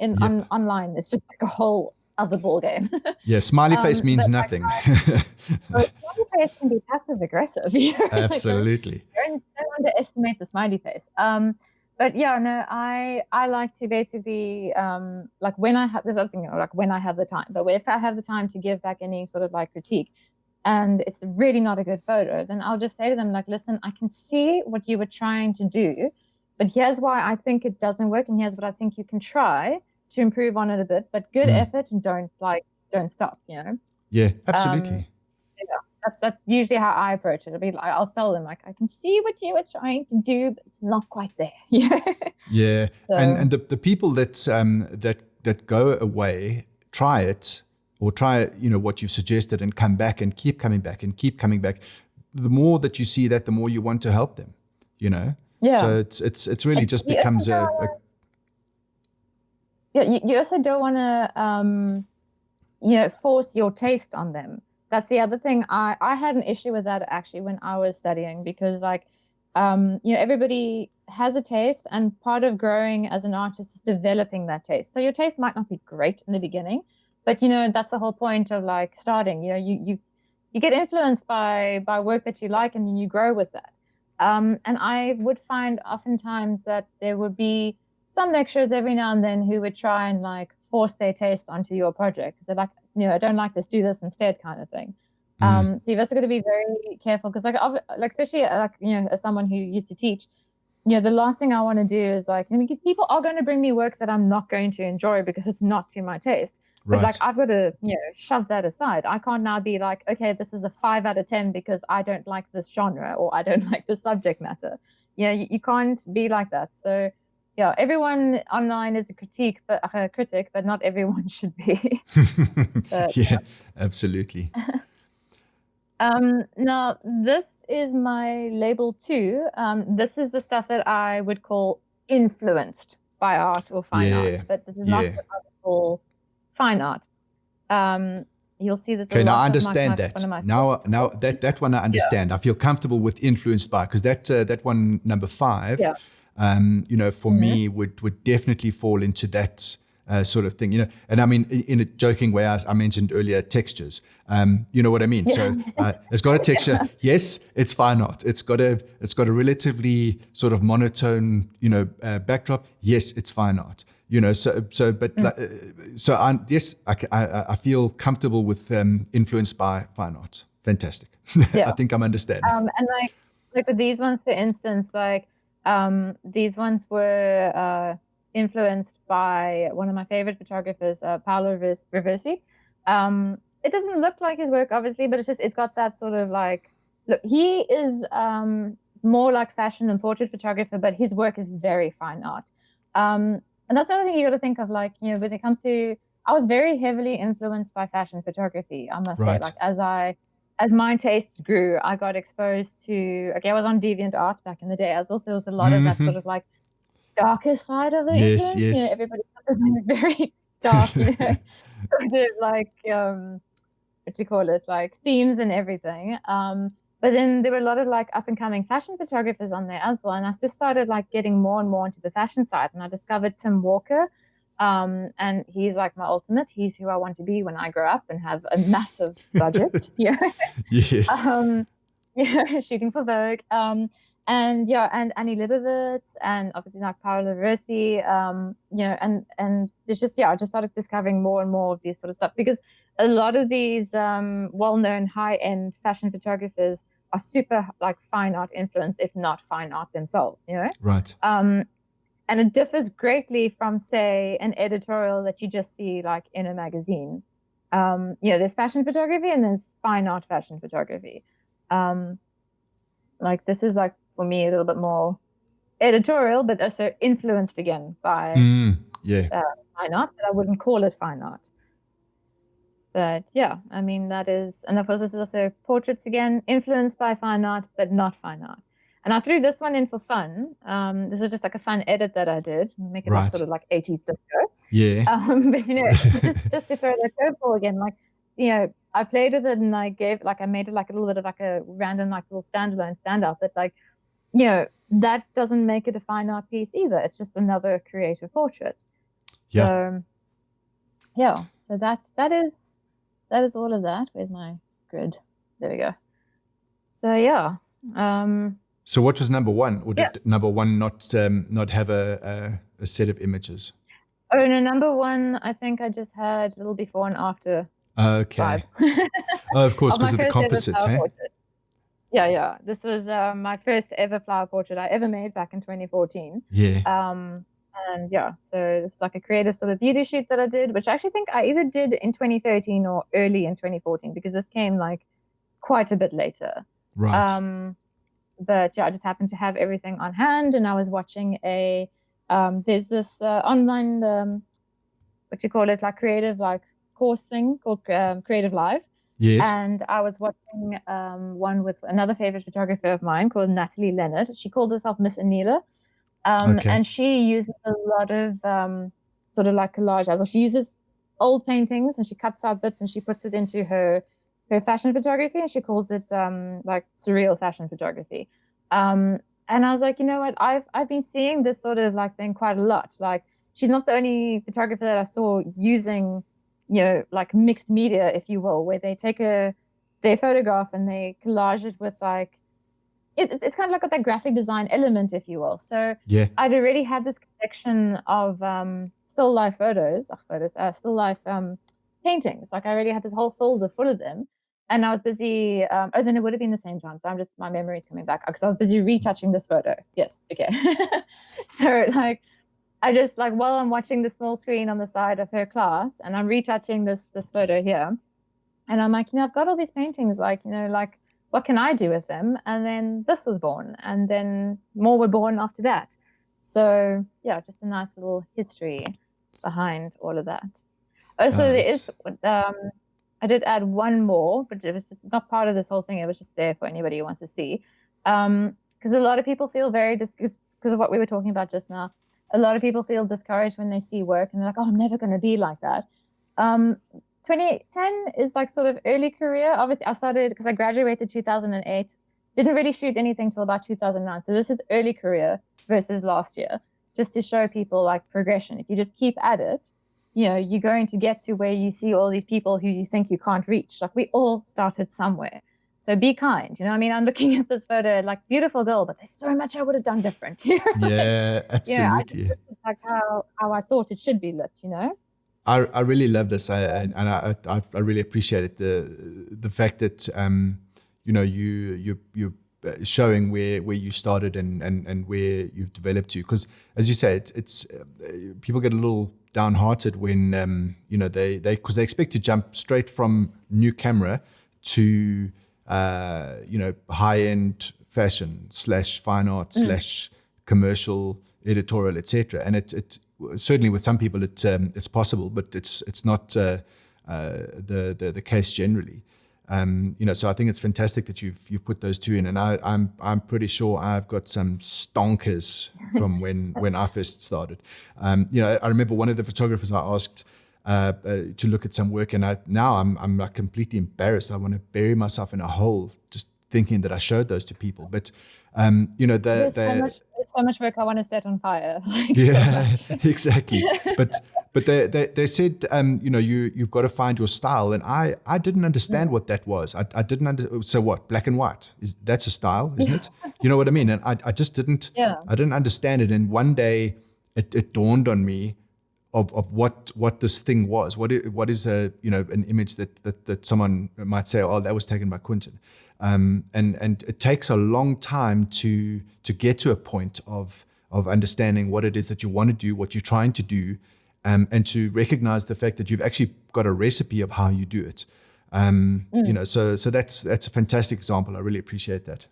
in online is just like a whole other ball game. Yeah, smiley face means but nothing. smiley face can be passive aggressive. Absolutely. Don't underestimate the smiley face. But yeah, no, I like to basically like when I have, there's something like when I have the time, but if I have the time to give back any sort of like critique and it's really not a good photo, then I'll just say to them like, listen, I can see what you were trying to do, but here's why I think it doesn't work, and here's what I think you can try to improve on it a bit, but good effort, and don't stop, Yeah, absolutely. That's usually how I approach it. I'll tell them like, I can see what you were trying to do, but it's not quite there. Yeah. So, and the people that go away, try it, or try, what you've suggested and come back and keep coming back and keep coming back. The more that you see that, the more you want to help them, Yeah. So it's really just becomes you also don't want to force your taste on them. That's the other thing. I had an issue with that actually when I was studying, because like everybody has a taste, and part of growing as an artist is developing that taste. So your taste might not be great in the beginning, but that's the whole point of like starting. You get influenced by work that you like, and then you grow with that. And I would find oftentimes that there would be some lecturers every now and then who would try and like force their taste onto your project, because they're like, I don't like this, do this instead, kind of thing. So you've also got to be very careful, because like especially like as someone who used to teach, the last thing I want to do is like, because people are going to bring me work that I'm not going to enjoy because it's not to my taste. But right. like I've got to shove that aside. I can't now be like, okay, this is a 5 out of 10 because I don't like this genre or I don't like the subject matter. You can't be like that. So yeah, everyone online is a critic, but not everyone should be. Yeah, absolutely. Now, this is my label 2. This is the stuff that I would call influenced by art or fine art, but this is not what I would call fine art. You'll see that. Okay, now I understand that. Now that one I understand. I feel comfortable with influenced by, because that one, number 5. Yeah. For me would definitely fall into that sort of thing, and I mean, in a joking way, as I mentioned earlier, textures, you know what I mean? Yeah. So it's got a texture. Yes, it's fine art. It's got a relatively sort of monotone, backdrop. Yes, it's fine art. I feel comfortable with influenced by fine art. Fantastic. Yeah. I think I'm understanding. And like with these ones, for instance, like these ones were influenced by one of my favorite photographers, Paolo Reversi. It doesn't look like his work, obviously, but it's got that sort of like, look, he is more like fashion and portrait photographer, but his work is very fine art. And that's another thing you got to think of, like, when it comes to, I was very heavily influenced by fashion photography, I must say. Like, as my taste grew, I got exposed to, I was on DeviantArt back in the day as well. So there was a lot of that sort of like darker side of the influence. Yes. Everybody very dark, sort of like, what do you call it? Like themes and everything. But then there were a lot of like up and coming fashion photographers on there as well. And I just started like getting more and more into the fashion side. And I discovered Tim Walker. And he's like my ultimate. He's who I want to be when I grow up and have a massive budget. Yes. Shooting for Vogue. And Annie Leibovitz, and obviously like Paolo Reversi, and there's just, I just started discovering more and more of this sort of stuff, because a lot of these well-known high-end fashion photographers are super like fine art influenced, if not fine art themselves, Right. And it differs greatly from, say, an editorial that you just see like in a magazine. There's fashion photography and there's fine art fashion photography. Like this is like, for me, a little bit more editorial, but also influenced again by fine art, but I wouldn't call it fine art. But yeah, I mean, that is, and of course this is also portraits again, influenced by fine art, but not fine art. And I threw this one in for fun. This is just like a fun edit that I did, make it look sort of like 80s disco. Yeah. But just to throw that curveball again, like, I played with it and I made it like a little bit of like a random like little standalone standout, but like, that doesn't make it a fine art piece either. It's just another creative portrait. Yeah. So, yeah. So that is all of that. Where's my grid? There we go. So yeah. So what was number one, or did Yeah. number one not have a set of images? Oh no, number one, I think I just had a little before and after Okay. vibe. Oh, of course, Of my because of the first ever composites, flower eh? portrait. Yeah. This was my first ever flower portrait I ever made back in 2014. Yeah. And yeah, so it's like a creative sort of beauty shoot that I did, which I actually think I either did in 2013 or early in 2014, because this came like quite a bit later. Right. But yeah, I just happened to have everything on hand, and I was watching there's this online what you call it, like creative like course thing called Creative Live. Yes. And I was watching one with another favorite photographer of mine called Natalie Leonard. She called herself Miss Anila. Okay. And she uses a lot of sort of like collages, or she uses old paintings and she cuts out bits and she puts it into her fashion photography, and she calls it like surreal fashion photography. And I was like, you know what, I've been seeing this sort of like thing quite a lot. Like, she's not the only photographer that I saw using, like mixed media, if you will, where they take their photograph and they collage it with like it's kind of like got that graphic design element, if you will. So Yeah. I'd already had this collection of still life still life paintings. Like, I already had this whole folder full of them, and I was busy. Then it would have been the same time. So my memory's coming back because I was busy retouching this photo. Yes, okay. So like, I just like, while I'm watching the small screen on the side of her class, and I'm retouching this photo here, and I'm like, I've got all these paintings, like, like, what can I do with them? And then this was born, and then more were born after that. So yeah, just a nice little history behind all of that. Also, there is, I did add one more, but it was just not part of this whole thing. It was just there for anybody who wants to see. Because a lot of people feel because of what we were talking about just now, a lot of people feel discouraged when they see work and they're like, oh, I'm never going to be like that. 2010 is like sort of early career. Obviously, I started because I graduated 2008. Didn't really shoot anything till about 2009. So this is early career versus last year, just to show people like progression. If you just keep at it, you're going to get to where you see all these people who you think you can't reach. Like, we all started somewhere. So be kind. I mean, I'm looking at this photo, like, beautiful girl, but there's so much I would have done different. Yeah, absolutely. Like how I thought it should be lit, I really love this, and I really appreciate it. The fact that you're showing where you started and where you've developed to, because as you say, it's people get a little downhearted when they because they expect to jump straight from new camera to high end fashion / fine art / commercial, editorial, etc. And it certainly with some people it's possible, but it's not the case generally. So I think it's fantastic that you've put those two in, and I'm pretty sure I've got some stonkers from when I first started. I remember one of the photographers I asked to look at some work, and I'm like completely embarrassed. I want to bury myself in a hole just thinking that I showed those to people. But there's so much work I want to set on fire. Yeah, exactly. But they said you've got to find your style, and I didn't understand what that was. I didn't understand. So what? Black and white, that's a style, isn't it? You know what I mean? And I just didn't. Yeah. I didn't understand it. And one day it dawned on me of what this thing was. What is an image that someone might say, oh, that was taken by Quentin. And it takes a long time to get to a point of understanding what it is that you want to do, what you're trying to do, and to recognize the fact that you've actually got a recipe of how you do it. So that's a fantastic example. I really appreciate that.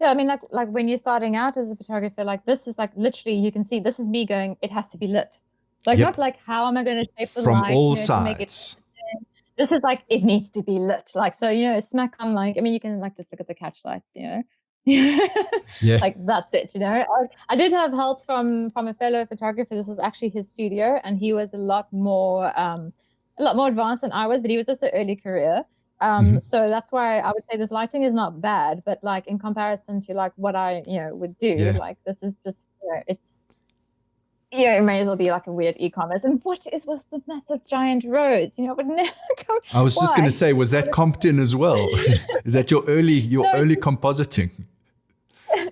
Yeah, I mean, like when you're starting out as a photographer, like, this is like literally, you can see this is me going, it has to be lit. Like, not like, how am I going to shape the from light, all to make it sides. This is like, it needs to be lit. Like, so, smack on, like, I mean, you can like just look at the catch lights, Yeah. Like, that's it, I did have help from a fellow photographer. This was actually his studio, and he was a lot more advanced than I was, but he was just an early career. So that's why I would say this lighting is not bad, but like, in comparison to like what I, would do, like, this is just, Yeah, it may as well be like a weird e-commerce. And what is with the massive giant rows? I would never go. I was just going to Why? say, was that comped in as well? Is that your No, early compositing?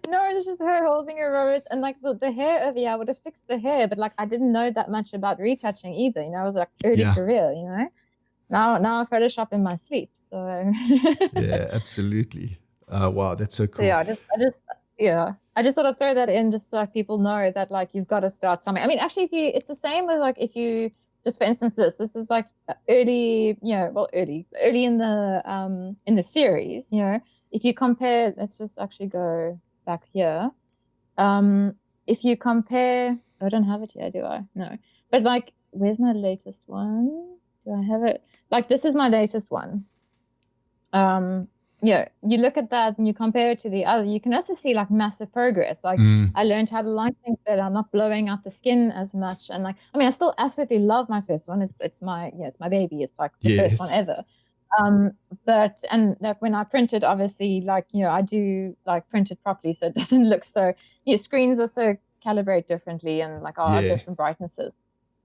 no, it's just her holding her rose and like the hair over here. I would have fixed the hair, but like I didn't know that much about retouching either. I was like early Yeah. career. Now I Photoshop in my sleep. So Yeah, absolutely. Wow, that's so so cool. yeah, I just thought I'd throw that in just so like people know that like you've got to start something. I mean, actually, it's the same with like if you just for instance, this is like early, early in the series. If you compare, let's just actually go back here. If you compare, I don't have it here, do I? No, but like, where's my latest one? Do I have it? Like, this is my latest one. You look at that and you compare it to the other, you can also see like massive progress. Like I learned how to light things better. I'm not blowing out the skin as much. And like, I mean, I still absolutely love my first one. It's my baby. It's like the first one ever. But like when I print it, obviously, like, I do like print it properly so it doesn't look so, screens also calibrate differently and like are different brightnesses.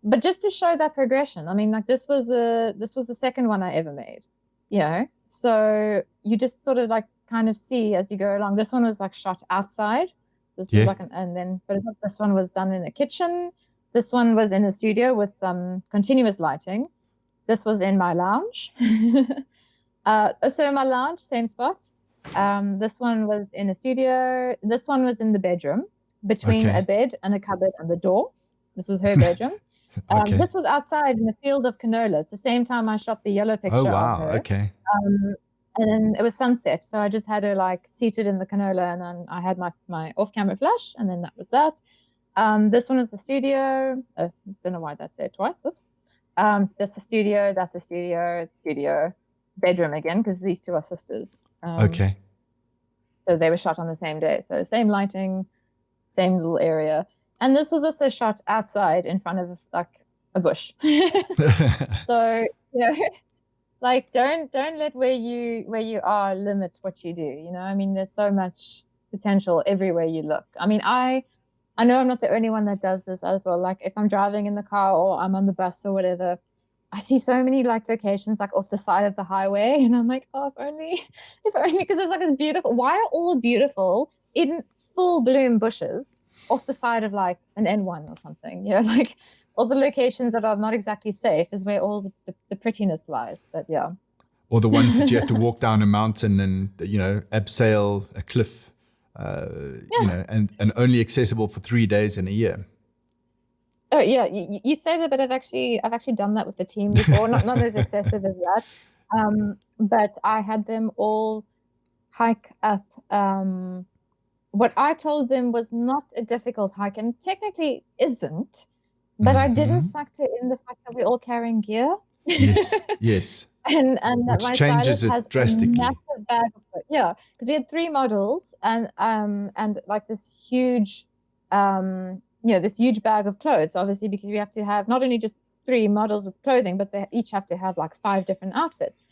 But just to show that progression, I mean, like this was the second one I ever made. So you just sort of like kind of see as you go along. This one was like shot outside. This was like but this one was done in a kitchen. This one was in a studio with continuous lighting. This was in my lounge. So in my lounge, same spot. This one was in a studio. This one was in the bedroom between a bed and a cupboard and the door. This was her bedroom. This was outside in the field of canola. It's the same time I shot the yellow picture of her. Okay. And then it was sunset. So I just had her like seated in the canola and then I had my off-camera flash and then that was that. This one is the studio. Don't know why that's there twice. Whoops. That's a studio. That's a studio. Bedroom again, because these two are sisters. So they were shot on the same day. So same lighting, same little area. And this was also shot outside in front of like a bush. So, like don't let where you are limit what you do. I mean, there's so much potential everywhere you look. I mean, I know I'm not the only one that does this as well. Like if I'm driving in the car or I'm on the bus or whatever, I see so many like locations like off the side of the highway and I'm like, oh, if only, because it's like this beautiful, why are all beautiful in full bloom bushes off the side of like an N1 or something? Like all the locations that are not exactly safe is where all the prettiness lies. But yeah. Or the ones that you have to walk down a mountain and, abseil a cliff, and only accessible for 3 days in a year. Oh yeah, you say that, but I've actually done that with the team before. Not as excessive as that, but I had them all hike up. What I told them was not a difficult hike, and technically isn't. But I didn't factor in the fact that we're all carrying gear. Yes. and which my changes it has drastically. A massive bag of, because we had 3 models and like this huge this huge bag of clothes, obviously, because we have to have not only just 3 models with clothing, but they each have to have like 5 different outfits.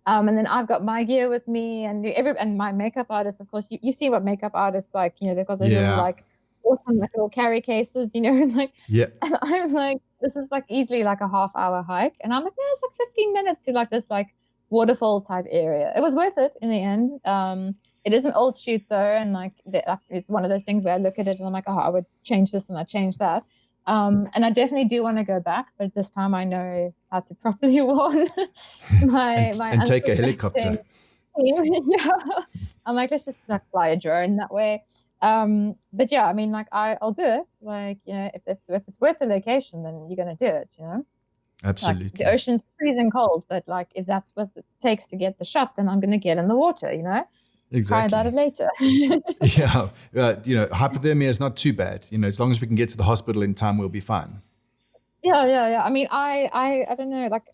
And then I've got my gear with me and my makeup artist, of course. You see what makeup artists like, they've got those little like awesome like little carry cases, and like, and I'm like, this is like easily like a half-hour hike. And I'm like, no, it's like 15 minutes to like this like waterfall type area. It was worth it in the end. It is an old shoot though, and like it's one of those things where I look at it and I'm like, oh, I would change this and I change that. And I definitely do want to go back, but this time I know how to properly warn my and take a helicopter. I'm like, let's just like fly a drone that way. But yeah, I mean, like I'll do it. Like, if it's worth the location, then you're gonna do it. Absolutely. Like, the ocean's freezing cold, but like if that's what it takes to get the shot, then I'm gonna get in the water. Exactly. Cry about it later. Hypothermia is not too bad. As long as we can get to the hospital in time, we'll be fine. Yeah. I mean, I don't know, like,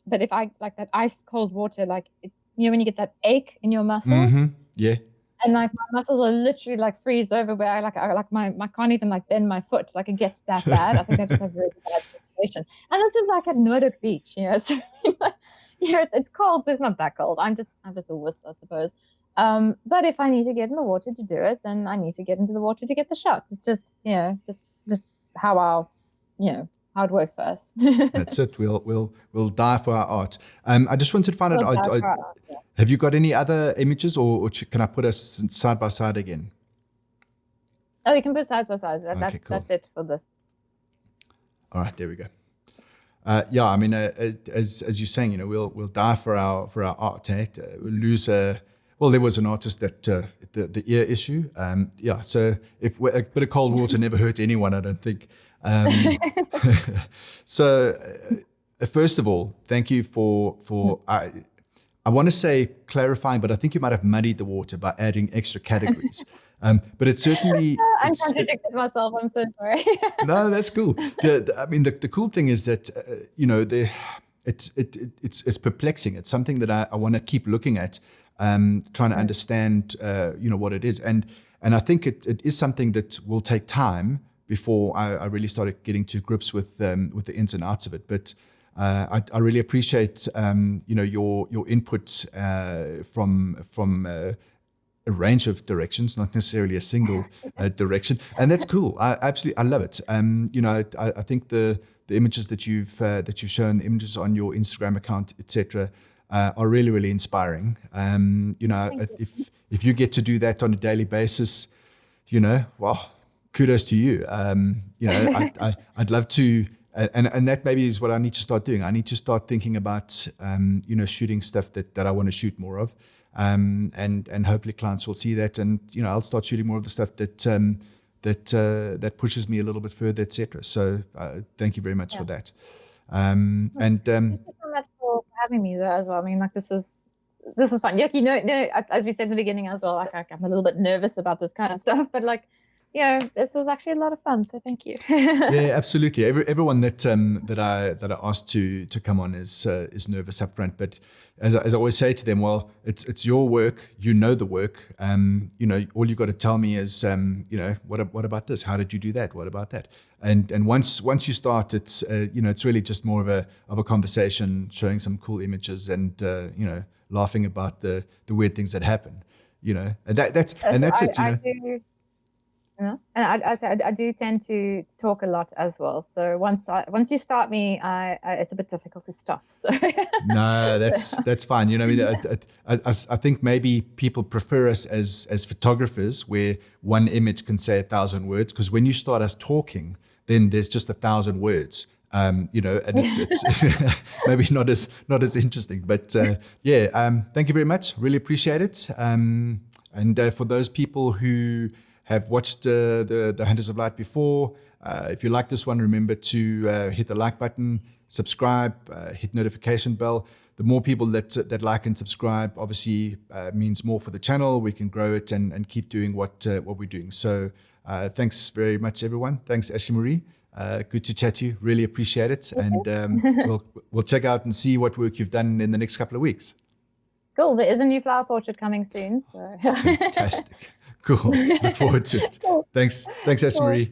but if I like that ice cold water, like, when you get that ache in your muscles. Yeah. And like my muscles are literally like freeze over where I can't even like bend my foot. Like it gets that bad. I think I just have really bad circulation. And this is like at Noordhoek Beach, so it's cold, but it's not that cold. I'm just a wuss, I suppose. But if I need to get in the water to do it, then I need to get into the water to get the shot. It's just, just how it works for us. That's it. We'll die for our art. I just wanted to find We'll die out. for our art, yeah. Have you got any other images, or can I put us side by side again? Oh, you can put side by side. Okay, cool. That's it for this. All right, there we go. Yeah, I mean, as you're saying, we'll die for our art. We'll lose well, there was an artist that the ear issue. Yeah, so if a bit of cold water never hurt anyone, I don't think. So first of all, thank you for I want to say clarifying, but I think you might have muddied the water by adding extra categories. But it's certainly I contradicted myself. I'm so sorry. No, that's cool. I mean, the cool thing is that it's perplexing. It's something that I want to keep looking at, trying to understand what it is, and I think it is something that will take time before I really started getting to grips with the ins and outs of it. But I really appreciate your input from a range of directions, not necessarily a single direction, and that's cool. I love it. I think the images that you've shown, images on your Instagram account, etc., are really, really inspiring. If you get to do that on a daily basis, well, kudos to you. I'd love to, and that maybe is what I need to start doing. I need to start thinking about shooting stuff that I want to shoot more of. And hopefully clients will see that, and I'll start shooting more of the stuff that pushes me a little bit further, etc. So thank you very much for that. Thank you so much for having me there as well. I mean, like this is fun. As we said in the beginning as well, like I'm a little bit nervous about this kind of stuff, but like, this was actually a lot of fun. So thank you. Yeah, absolutely. Everyone that I asked to come on is nervous up front, but as I always say to them, well, it's your work. The work. All you got to tell me is, what about this? How did you do that? What about that? And once you start, it's it's really just more of a conversation, showing some cool images, and laughing about the weird things that happen. And that's it. And I do tend to talk a lot as well. So once you start me, it's a bit difficult to stop. So no, that's fine. I think maybe people prefer us as photographers, where one image can say 1,000 words. Because when you start us talking, then there's just 1,000 words. And it's maybe not as interesting. But thank you very much. Really appreciate it. And for those people who have watched the Hunters of Light before, if you like this one, remember to hit the like button, subscribe, hit notification bell. The more people that like and subscribe, obviously means more for the channel. We can grow it and keep doing what we're doing. So thanks very much, everyone. Thanks, Ashley Marie. Good to chat to you. Really appreciate it. And we'll check out and see what work you've done in the next couple of weeks. Cool. There is a new flower portrait coming soon. So fantastic. Cool. Look forward to it. Thanks, Ashley Marie.